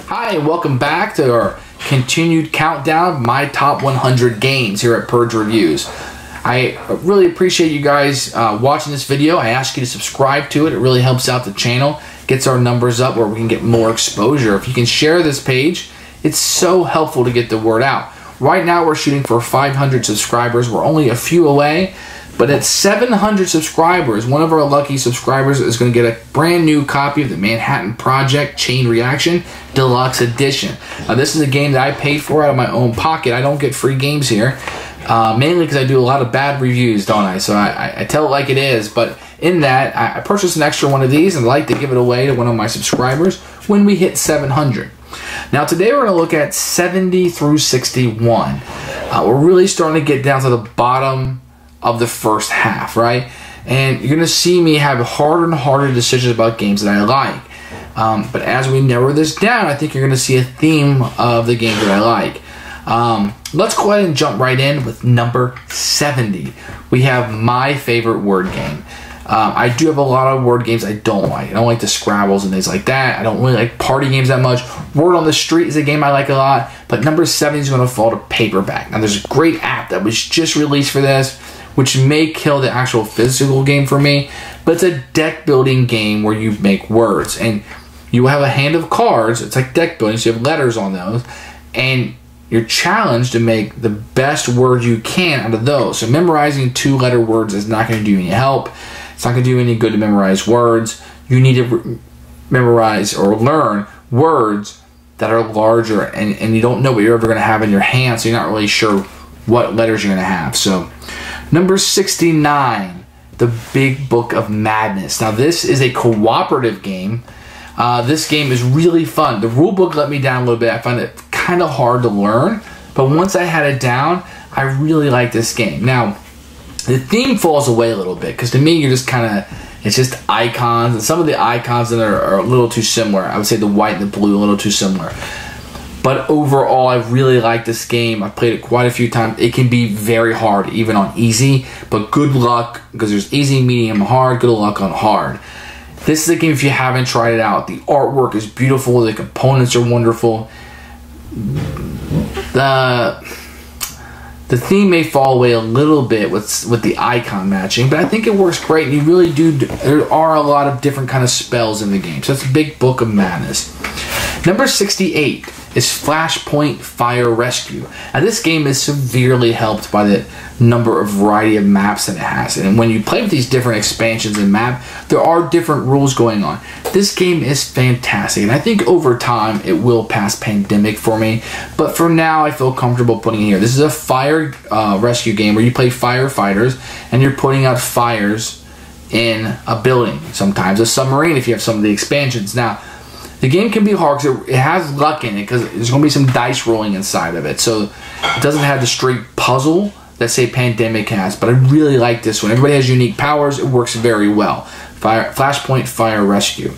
Hi, and welcome back to our continued countdown of my top 100 games here at Purge Reviews. I really appreciate you guys watching this video. I ask you to subscribe to it. It really helps out the channel, gets our numbers up where we can get more exposure. If you can share this page, it's so helpful to get the word out. Right now we're shooting for 500 subscribers. We're only a few away. But at 700 subscribers, one of our lucky subscribers is going to get a brand new copy of the Manhattan Project Chain Reaction Deluxe Edition. Now, this is a game that I paid for out of my own pocket. I don't get free games here, mainly because I do a lot of bad reviews, don't I? So I tell it like it is. But in that, I purchased an extra one of these and I'd like to give it away to one of my subscribers when we hit 700. Now, today we're going to look at 70 through 61. We're really starting to get down to the bottom of the first half, right? And you're going to see me have harder and harder decisions about games that I like. But as we narrow this down, I think you're going to see a theme of the games that I like. Let's go ahead and jump right in with number 70. We have my favorite word game. I do have a lot of word games I don't like. I don't like the Scrabbles and things like that. I don't really like party games that much. Word on the Street is a game I like a lot. But number 70 is going to fall to Paperback. Now, there's a great app that was just released for this, which may kill the actual physical game for me, but it's a deck building game where you make words and you have a hand of cards. It's like deck building, so you have letters on those, and you're challenged to make the best word you can out of those. So memorizing 2-letter words is not going to do any help. It's not going to do any good to memorize words. You need to memorize or learn words that are larger, and you don't know what you're ever going to have in your hand, so you're not really sure what letters you're going to have. So number 69, The Big Book of Madness. Now, this is a cooperative game. This game is really fun. The rule book let me down a little bit. I found it kind of hard to learn, but once I had it down, I really like this game. Now, the theme falls away a little bit because to me, you're just kind of, it's just icons, and some of the icons in there are a little too similar. I would say the white and the blue a little too similar. But overall, I really like this game. I've played it quite a few times. It can be very hard, even on easy. But good luck, because there's easy, medium, hard. Good luck on hard. This is a game if you haven't tried it out. The artwork is beautiful. The components are wonderful. The theme may fall away a little bit with the icon matching, but I think it works great. And you really do. There are a lot of different kind of spells in the game. So it's a Big Book of Madness. Number 68 is Flashpoint Fire Rescue. Now, this game is severely helped by the variety of maps that it has. And when you play with these different expansions and map, there are different rules going on. This game is fantastic, and I think over time it will pass Pandemic for me. But for now, I feel comfortable putting it here. This is a fire rescue game where you play firefighters, and you're putting out fires in a building. Sometimes a submarine if you have some of the expansions. Now, the game can be hard because it has luck in it because there's going to be some dice rolling inside of it. So it doesn't have the straight puzzle that, say, Pandemic has. But I really like this one. Everybody has unique powers. It works very well. Flashpoint Fire Rescue.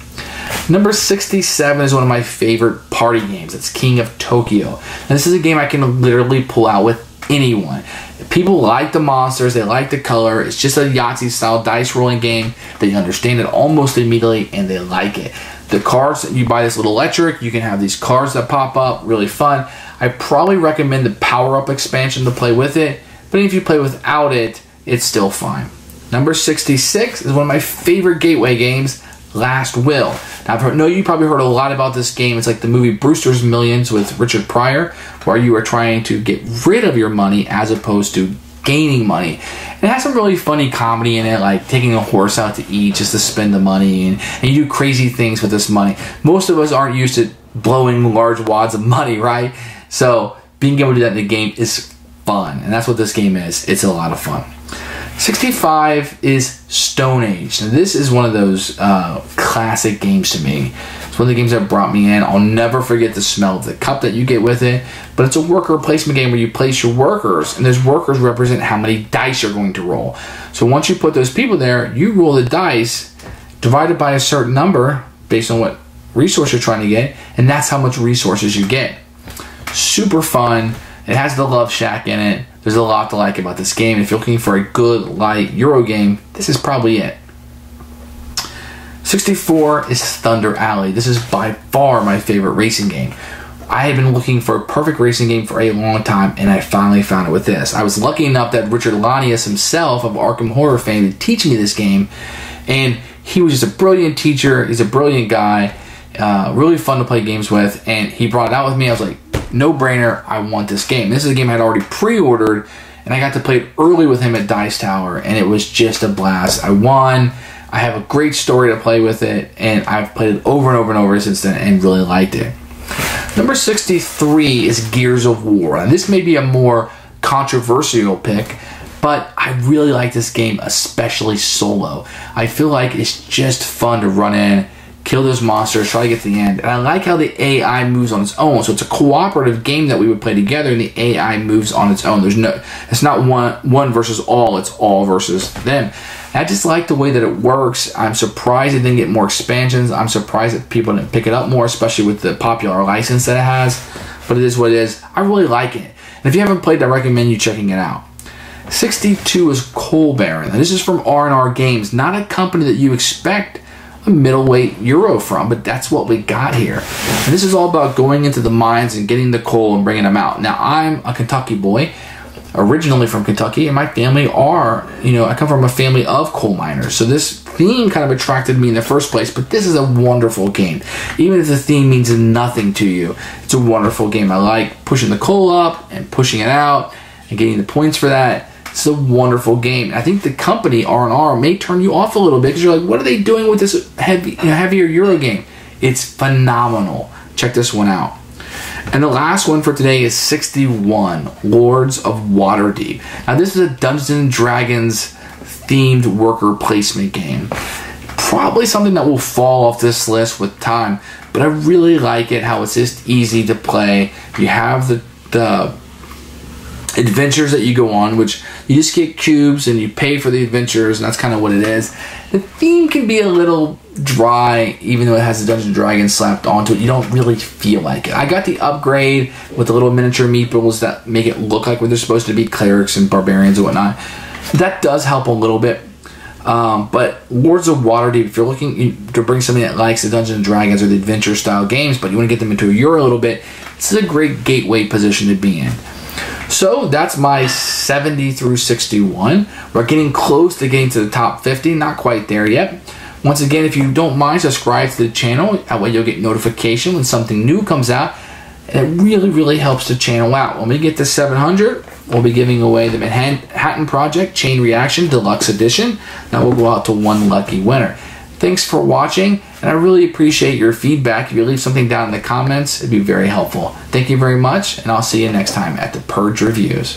Number 67 is one of my favorite party games. It's King of Tokyo. And this is a game I can literally pull out with anyone. People like the monsters. They like the color. It's just a Yahtzee-style dice rolling game. They understand it almost immediately, and they like it. The cards, you buy this little electric, you can have these cards that pop up, really fun. I probably recommend the power-up expansion to play with it, but if you play without it, it's still fine. Number 66 is one of my favorite gateway games, Last Will. Now, I know you probably heard a lot about this game. It's like the movie Brewster's Millions with Richard Pryor, where you are trying to get rid of your money as opposed to gaining money. And it has some really funny comedy in it, like taking a horse out to eat just to spend the money, and you do crazy things with this money. Most of us aren't used to blowing large wads of money, right? So being able to do that in the game is fun, and that's what this game is. It's a lot of fun. 65 is Stone Age. Now, this is one of those classic games to me. It's one of the games that brought me in. I'll never forget the smell of the cup that you get with it. But it's a worker placement game where you place your workers, and those workers represent how many dice you're going to roll. So once you put those people there, you roll the dice divided by a certain number based on what resource you're trying to get, and that's how much resources you get. Super fun. It has the Love Shack in it. There's a lot to like about this game. If you're looking for a good, light Euro game, this is probably it. 64 is Thunder Alley. This is by far my favorite racing game. I had been looking for a perfect racing game for a long time, and I finally found it with this. I was lucky enough that Richard Lanius himself of Arkham Horror fame to teach me this game, and he was just a brilliant teacher. He's a brilliant guy, really fun to play games with, and he brought it out with me. I was like, no brainer, I want this game. This is a game I had already pre-ordered, and I got to play it early with him at Dice Tower, and it was just a blast. I won. I have a great story to play with it, and I've played it over and over and over since then and really liked it. Number 63 is Gears of War. And this may be a more controversial pick, but I really like this game, especially solo. I feel like it's just fun to run in, kill those monsters, try to get to the end. And I like how the AI moves on its own. So it's a cooperative game that we would play together, and the AI moves on its own. It's not one versus all, it's all versus them. I just like the way that it works. I'm surprised it didn't get more expansions. I'm surprised that people didn't pick it up more, especially with the popular license that it has. But it is what it is. I really like it. And if you haven't played, I recommend you checking it out. 62 is Coal Baron. And this is from R&R Games, not a company that you expect a middleweight Euro from, but that's what we got here. And this is all about going into the mines and getting the coal and bringing them out. Now, I'm a Kentucky boy, originally from Kentucky, and my family I come from a family of coal miners, so this theme kind of attracted me in the first place. But this is a wonderful game. Even if the theme means nothing to you, it's a wonderful game. I like pushing the coal up and pushing it out and getting the points for that. It's a wonderful game. I think the company R&R may turn you off a little bit because you're like, what are they doing with this heavier Euro game? It's phenomenal. Check this one out. And the last one for today is 61, Lords of Waterdeep. Now this is a Dungeons & Dragons themed worker placement game. Probably something that will fall off this list with time, but I really like it, how it's just easy to play. You have the adventures that you go on, which you just get cubes and you pay for the adventures, and that's kind of what it is. The theme can be a little dry, even though it has the Dungeons & Dragons slapped onto it. You don't really feel like it. I got the upgrade with the little miniature meeples that make it look like what they're supposed to be, clerics and barbarians and whatnot. That does help a little bit. But Lords of Waterdeep, if you're looking to bring something that likes the Dungeons & Dragons or the adventure style games, but you want to get them into a Euro a little bit, this is a great gateway position to be in. So that's my 70 through 61. We're getting close to getting to the top 50, not quite there yet. Once again, if you don't mind, subscribe to the channel. That way you'll get notification when something new comes out. And it really, really helps the channel out. When we get to 700, we'll be giving away the Manhattan Project Chain Reaction Deluxe Edition. That will go out to one lucky winner. Thanks for watching, and I really appreciate your feedback. If you leave something down in the comments, it'd be very helpful. Thank you very much, and I'll see you next time at the Purge Reviews.